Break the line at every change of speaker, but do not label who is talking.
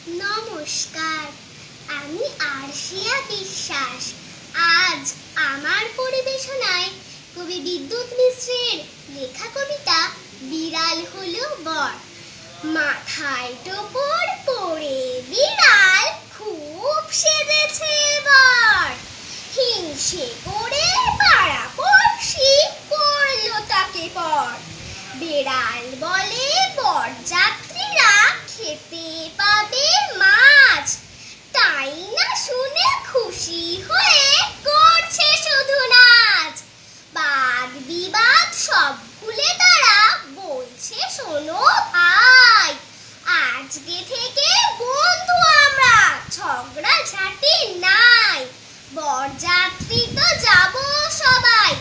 নমস্কার, আমি আরশিয়া বিশ্বাস। আজ আমার পরিবেশনায় কবি বিদ্যুৎ মিশ্রের লেখা কবিতা বিড়াল হলো বর। মাথায় টোপর পরে বিড়াল খুব সেজেছে এবার। হিংসে করে পাড়া পড়শি করলো তাকে পর। বিড়াল বলে বরযাত্রীরা খেতে পাবে মাছ, তাই না শুনে খুশি হয়ে করছে শুধু নাচ। বাদ বিবাদ সব ভুলে তারা বলছে শোনো ভাই, আজকে থেকে বন্ধু আমরা, ঝগড়া ঝাঁটি নাই। বরযাত্রী তো যাবো সবাই,